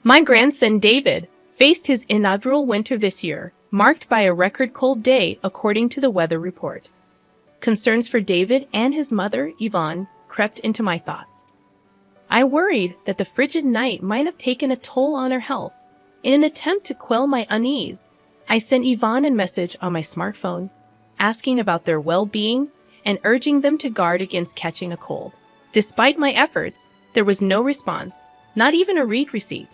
My grandson David faced his inaugural winter this year, marked by a record cold day according to the weather report. Concerns for David and his mother, Yvonne, crept into my thoughts. I worried that the frigid night might have taken a toll on her health. In an attempt to quell my unease, I sent Yvonne a message on my smartphone, asking about their well-being and urging them to guard against catching a cold. Despite my efforts, there was no response, not even a read receipt.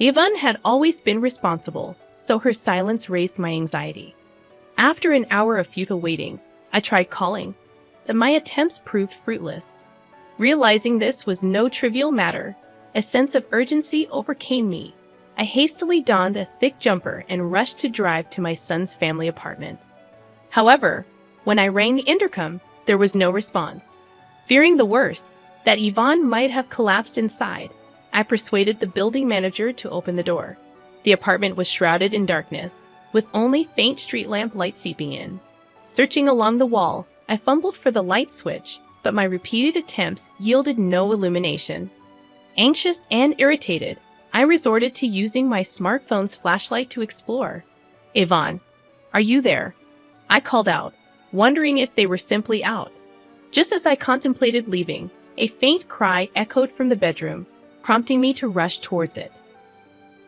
Yvonne had always been responsible, so her silence raised my anxiety. After an hour of futile waiting, I tried calling, but my attempts proved fruitless. Realizing this was no trivial matter, a sense of urgency overcame me. I hastily donned a thick jumper and rushed to drive to my son's family apartment. However, when I rang the intercom, there was no response. Fearing the worst, that Yvonne might have collapsed inside, I persuaded the building manager to open the door. The apartment was shrouded in darkness, with only faint street lamp light seeping in. Searching along the wall, I fumbled for the light switch, but my repeated attempts yielded no illumination. Anxious and irritated, I resorted to using my smartphone's flashlight to explore. "Yvonne, are you there?" I called out, wondering if they were simply out. Just as I contemplated leaving, a faint cry echoed from the bedroom, prompting me to rush towards it.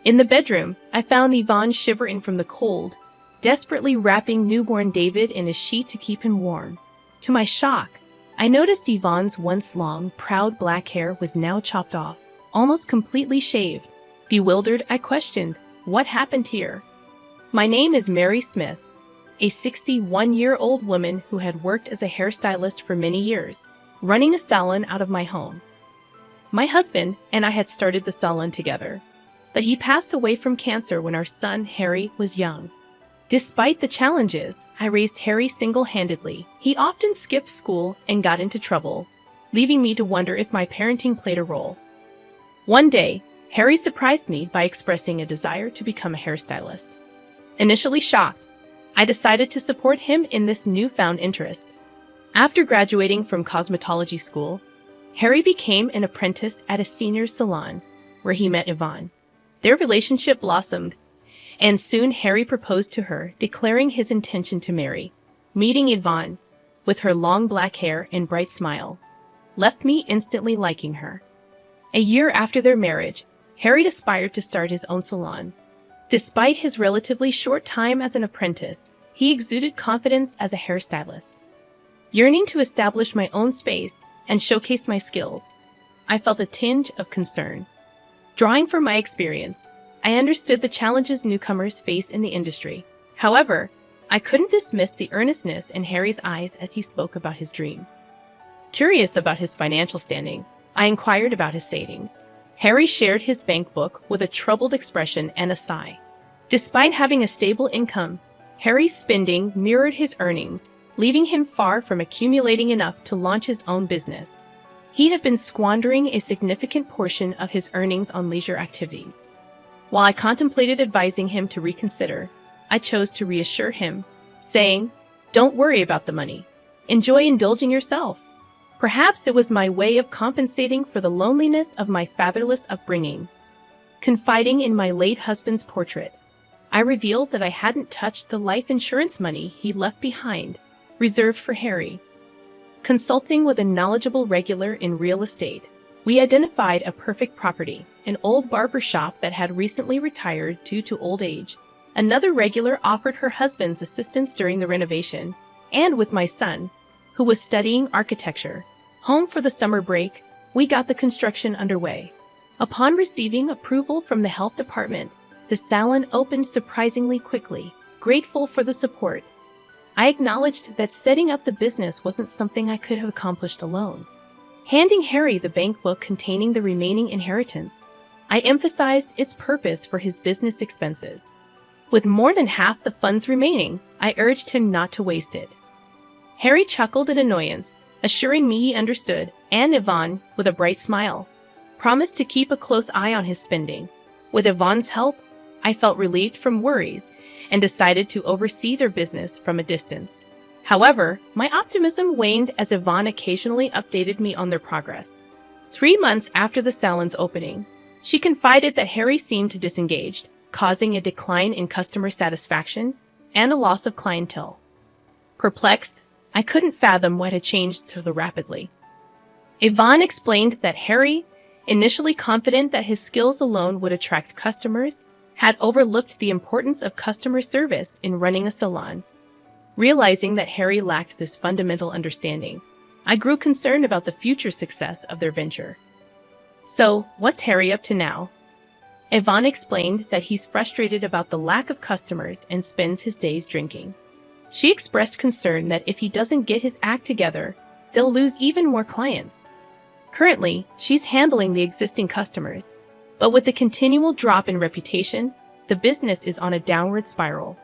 In the bedroom, I found Yvonne shivering from the cold, desperately wrapping newborn David in a sheet to keep him warm. To my shock, I noticed Yvonne's once long, proud black hair was now chopped off, almost completely shaved. Bewildered, I questioned, "What happened here?" "My name is Mary Smith," a 61-year-old woman who had worked as a hairstylist for many years, running a salon out of my home. My husband and I had started the salon together, but he passed away from cancer when our son, Harry, was young. Despite the challenges, I raised Harry single-handedly. He often skipped school and got into trouble, leaving me to wonder if my parenting played a role. One day, Harry surprised me by expressing a desire to become a hairstylist. Initially shocked, I decided to support him in this newfound interest. After graduating from cosmetology school, Harry became an apprentice at a senior salon, where he met Yvonne. Their relationship blossomed, and soon Harry proposed to her, declaring his intention to marry. Meeting Yvonne, with her long black hair and bright smile, left me instantly liking her. A year after their marriage, Harry aspired to start his own salon. Despite his relatively short time as an apprentice, he exuded confidence as a hairstylist. Yearning to establish my own space and showcase my skills, I felt a tinge of concern. Drawing from my experience, I understood the challenges newcomers face in the industry. However, I couldn't dismiss the earnestness in Harry's eyes as he spoke about his dream. Curious about his financial standing, I inquired about his savings. Harry shared his bank book with a troubled expression and a sigh. Despite having a stable income, Harry's spending mirrored his earnings, leaving him far from accumulating enough to launch his own business. He had been squandering a significant portion of his earnings on leisure activities. While I contemplated advising him to reconsider, I chose to reassure him, saying, "Don't worry about the money. Enjoy indulging yourself." Perhaps it was my way of compensating for the loneliness of my fatherless upbringing. Confiding in my late husband's portrait, I revealed that I hadn't touched the life insurance money he left behind, reserved for Harry. Consulting with a knowledgeable regular in real estate, we identified a perfect property, an old barber shop that had recently retired due to old age. Another regular offered her husband's assistance during the renovation, and with my son, who was studying architecture, home for the summer break, we got the construction underway. Upon receiving approval from the health department, the salon opened surprisingly quickly, grateful for the support. I acknowledged that setting up the business wasn't something I could have accomplished alone. Handing Harry the bank book containing the remaining inheritance, I emphasized its purpose for his business expenses. With more than half the funds remaining, I urged him not to waste it. Harry chuckled in annoyance, assuring me he understood, and Yvonne, with a bright smile, promised to keep a close eye on his spending. With Yvonne's help, I felt relieved from worries and decided to oversee their business from a distance. However, my optimism waned as Yvonne occasionally updated me on their progress. 3 months after the salon's opening, She confided that Harry seemed disengaged, causing a decline in customer satisfaction and a loss of clientele. Perplexed, I couldn't fathom what had changed so rapidly. Yvonne explained that Harry, initially confident that his skills alone would attract customers, had overlooked the importance of customer service in running a salon. Realizing that Harry lacked this fundamental understanding, I grew concerned about the future success of their venture. "So, what's Harry up to now?" Yvonne explained that he's frustrated about the lack of customers and spends his days drinking. She expressed concern that if he doesn't get his act together, they'll lose even more clients. Currently, she's handling the existing customers, but with the continual drop in reputation, the business is on a downward spiral.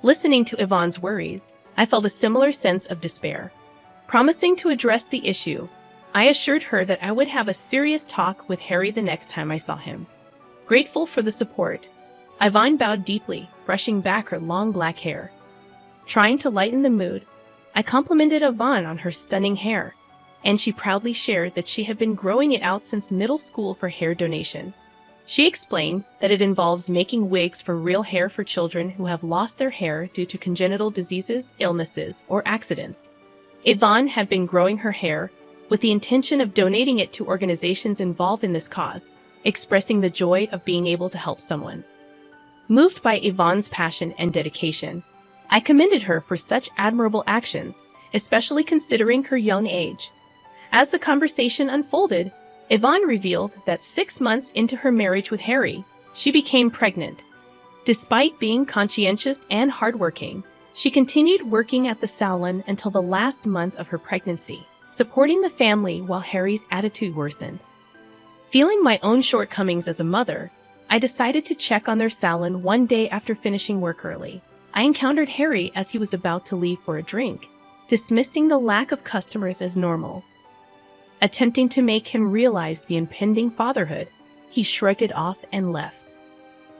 Listening to Yvonne's worries, I felt a similar sense of despair. Promising to address the issue, I assured her that I would have a serious talk with Harry the next time I saw him. Grateful for the support, Yvonne bowed deeply, brushing back her long black hair. Trying to lighten the mood, I complimented Yvonne on her stunning hair, and she proudly shared that she had been growing it out since middle school for hair donation. She explained that it involves making wigs from real hair for children who have lost their hair due to congenital diseases, illnesses, or accidents. Yvonne had been growing her hair with the intention of donating it to organizations involved in this cause, expressing the joy of being able to help someone. Moved by Yvonne's passion and dedication, I commended her for such admirable actions, especially considering her young age. As the conversation unfolded, Yvonne revealed that 6 months into her marriage with Harry, she became pregnant. Despite being conscientious and hardworking, she continued working at the salon until the last month of her pregnancy, supporting the family while Harry's attitude worsened. Feeling my own shortcomings as a mother, I decided to check on their salon one day after finishing work early. I encountered Harry as he was about to leave for a drink, dismissing the lack of customers as normal. Attempting to make him realize the impending fatherhood, he shrugged it off and left.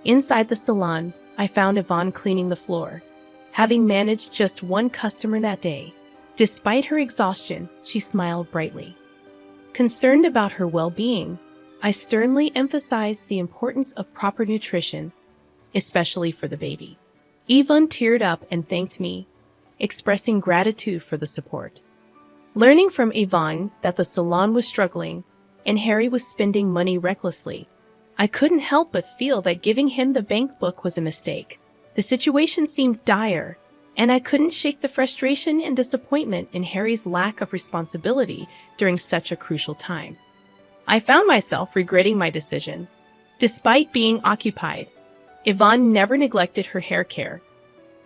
Inside the salon, I found Yvonne cleaning the floor, having managed just one customer that day. Despite her exhaustion, she smiled brightly. Concerned about her well-being, I sternly emphasized the importance of proper nutrition, especially for the baby. Yvonne teared up and thanked me, expressing gratitude for the support. Learning from Yvonne that the salon was struggling and Harry was spending money recklessly, I couldn't help but feel that giving him the bank book was a mistake. The situation seemed dire, and I couldn't shake the frustration and disappointment in Harry's lack of responsibility during such a crucial time. I found myself regretting my decision. Despite being occupied, Yvonne never neglected her hair care.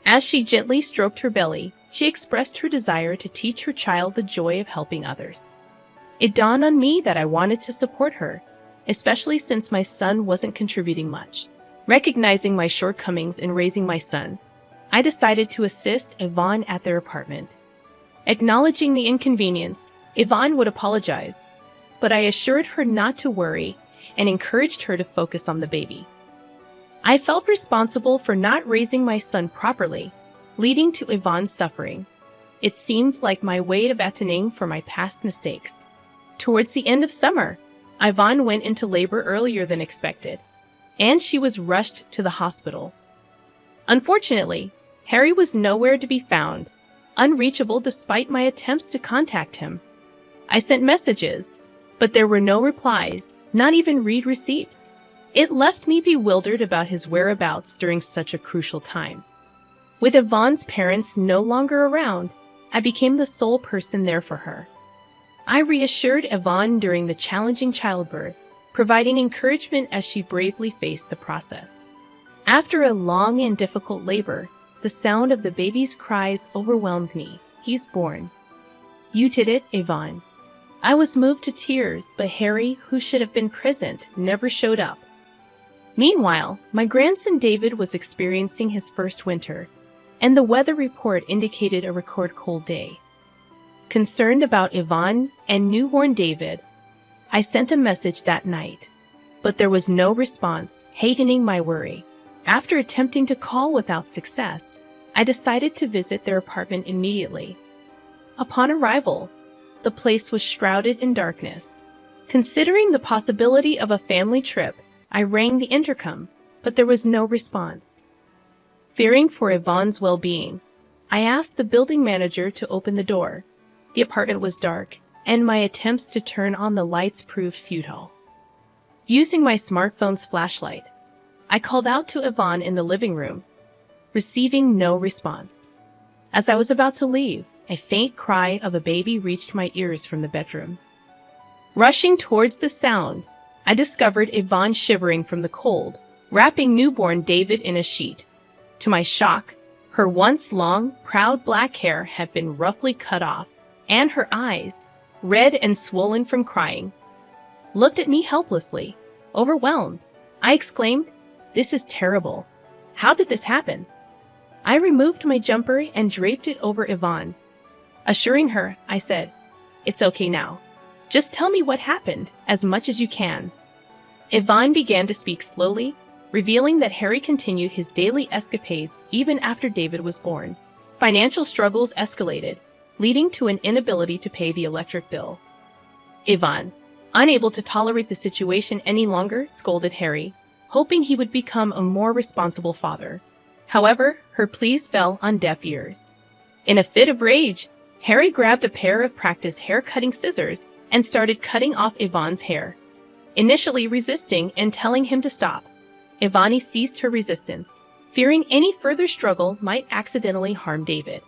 As she gently stroked her belly, she expressed her desire to teach her child the joy of helping others. It dawned on me that I wanted to support her, especially since my son wasn't contributing much. Recognizing my shortcomings in raising my son, I decided to assist Yvonne at their apartment. Acknowledging the inconvenience, Yvonne would apologize, but I assured her not to worry and encouraged her to focus on the baby. I felt responsible for not raising my son properly, leading to Yvonne's suffering. It seemed like my way of atoning for my past mistakes. Towards the end of summer, Yvonne went into labor earlier than expected, and she was rushed to the hospital. Unfortunately, Harry was nowhere to be found, unreachable despite my attempts to contact him. I sent messages, but there were no replies, not even read receipts. It left me bewildered about his whereabouts during such a crucial time. With Yvonne's parents no longer around, I became the sole person there for her. I reassured Yvonne during the challenging childbirth, providing encouragement as she bravely faced the process. After a long and difficult labor, the sound of the baby's cries overwhelmed me. "He's born." "You did it, Yvonne." I was moved to tears, but Harry, who should have been present, never showed up. Meanwhile, my grandson David was experiencing his first winter, and the weather report indicated a record cold day. Concerned about Yvonne and newborn David, I sent a message that night, but there was no response, hastening my worry. After attempting to call without success, I decided to visit their apartment immediately. Upon arrival, the place was shrouded in darkness. Considering the possibility of a family trip, I rang the intercom, but there was no response. Fearing for Yvonne's well-being, I asked the building manager to open the door. The apartment was dark, and my attempts to turn on the lights proved futile. Using my smartphone's flashlight, I called out to Yvonne in the living room, receiving no response. As I was about to leave, a faint cry of a baby reached my ears from the bedroom. Rushing towards the sound, I discovered Yvonne shivering from the cold, wrapping newborn David in a sheet. To my shock, her once long, proud black hair had been roughly cut off, and her eyes, red and swollen from crying, looked at me helplessly. Overwhelmed, I exclaimed, "This is terrible. How did this happen?" I removed my jumper and draped it over Yvonne. Assuring her, I said, "It's okay now. Just tell me what happened, as much as you can." Yvonne began to speak slowly, revealing that Harry continued his daily escapades even after David was born. Financial struggles escalated, leading to an inability to pay the electric bill. Yvonne, unable to tolerate the situation any longer, scolded Harry, hoping he would become a more responsible father. However, her pleas fell on deaf ears. In a fit of rage, Harry grabbed a pair of practice hair-cutting scissors and started cutting off Yvonne's hair. Initially resisting and telling him to stop, Yvonne ceased her resistance, fearing any further struggle might accidentally harm David.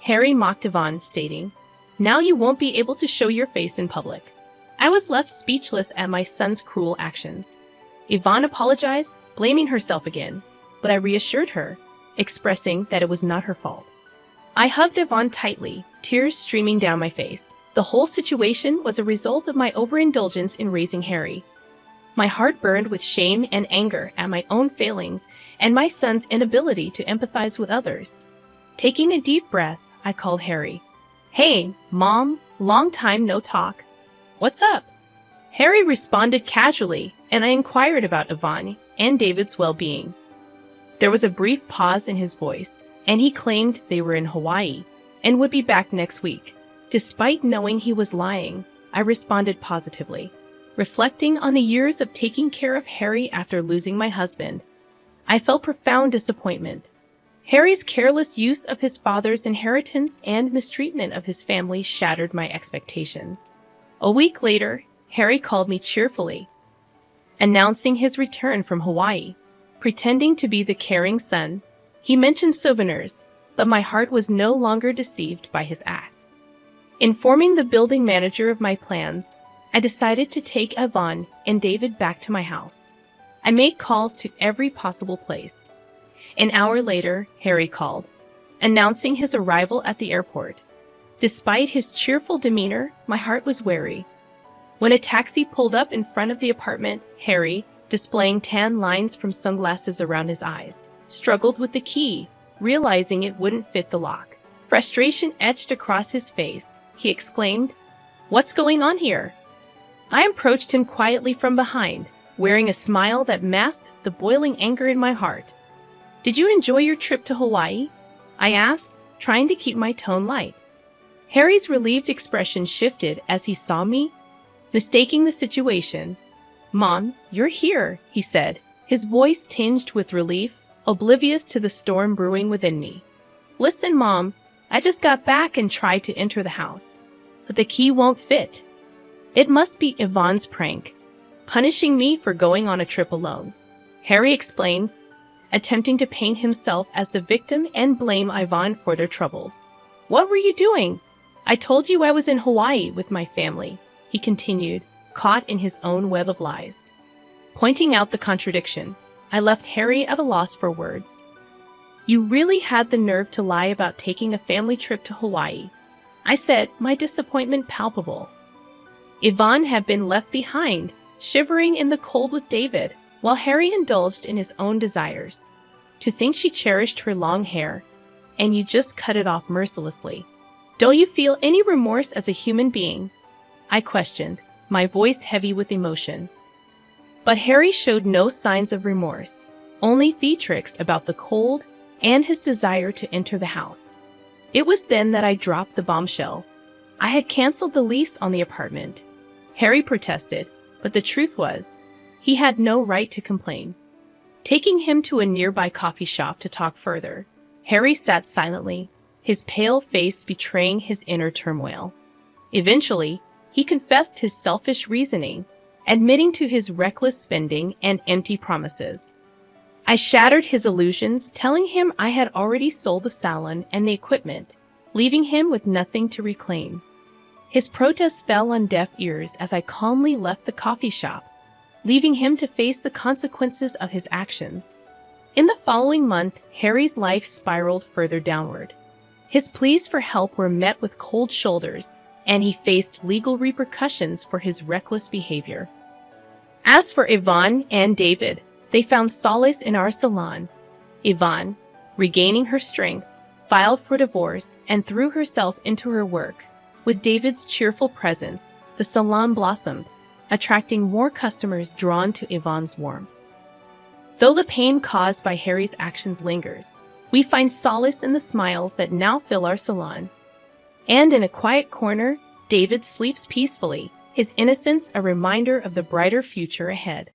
Harry mocked Yvonne, stating, "Now you won't be able to show your face in public." I was left speechless at my son's cruel actions. Yvonne apologized, blaming herself again, but I reassured her, expressing that it was not her fault. I hugged Yvonne tightly, tears streaming down my face. The whole situation was a result of my overindulgence in raising Harry. My heart burned with shame and anger at my own failings and my son's inability to empathize with others. Taking a deep breath, I called Harry. "Hey, Mom, long time no talk. What's up?" Harry responded casually, and I inquired about Yvonne and David's well-being. There was a brief pause in his voice, and he claimed they were in Hawaii and would be back next week. Despite knowing he was lying, I responded positively. Reflecting on the years of taking care of Harry after losing my husband, I felt profound disappointment. Harry's careless use of his father's inheritance and mistreatment of his family shattered my expectations. A week later, Harry called me cheerfully, announcing his return from Hawaii. Pretending to be the caring son, he mentioned souvenirs, but my heart was no longer deceived by his act. Informing the building manager of my plans, I decided to take Yvonne and David back to my house. I made calls to every possible place. An hour later, Harry called, announcing his arrival at the airport. Despite his cheerful demeanor, my heart was wary. When a taxi pulled up in front of the apartment, Harry, displaying tan lines from sunglasses around his eyes, struggled with the key, realizing it wouldn't fit the lock. Frustration etched across his face. He exclaimed, "What's going on here?" I approached him quietly from behind, wearing a smile that masked the boiling anger in my heart. "Did you enjoy your trip to Hawaii?" I asked, trying to keep my tone light. Harry's relieved expression shifted as he saw me, mistaking the situation. "Mom, you're here," he said, his voice tinged with relief, oblivious to the storm brewing within me. "Listen, Mom, I just got back and tried to enter the house, but the key won't fit. It must be Yvonne's prank, punishing me for going on a trip alone," Harry explained, attempting to paint himself as the victim and blame Yvonne for their troubles. "What were you doing? I told you I was in Hawaii with my family," he continued, caught in his own web of lies. Pointing out the contradiction, I left Harry at a loss for words. "You really had the nerve to lie about taking a family trip to Hawaii," I said, my disappointment palpable. Yvonne had been left behind, shivering in the cold with David, while Harry indulged in his own desires. To think she cherished her long hair, and you just cut it off mercilessly. "Don't you feel any remorse as a human being?" I questioned, my voice heavy with emotion. But Harry showed no signs of remorse, only theatrics about the cold and his desire to enter the house. It was then that I dropped the bombshell. I had canceled the lease on the apartment. Harry protested, but the truth was, he had no right to complain. Taking him to a nearby coffee shop to talk further, Harry sat silently, his pale face betraying his inner turmoil. Eventually, he confessed his selfish reasoning, admitting to his reckless spending and empty promises. I shattered his illusions, telling him I had already sold the salon and the equipment, leaving him with nothing to reclaim. His protests fell on deaf ears as I calmly left the coffee shop, leaving him to face the consequences of his actions. In the following month, Harry's life spiraled further downward. His pleas for help were met with cold shoulders, and he faced legal repercussions for his reckless behavior. As for Yvonne and David, they found solace in our salon. Yvonne, regaining her strength, filed for divorce and threw herself into her work. With David's cheerful presence, the salon blossomed, attracting more customers drawn to Yvonne's warmth. Though the pain caused by Harry's actions lingers, we find solace in the smiles that now fill our salon. And in a quiet corner, David sleeps peacefully, his innocence a reminder of the brighter future ahead.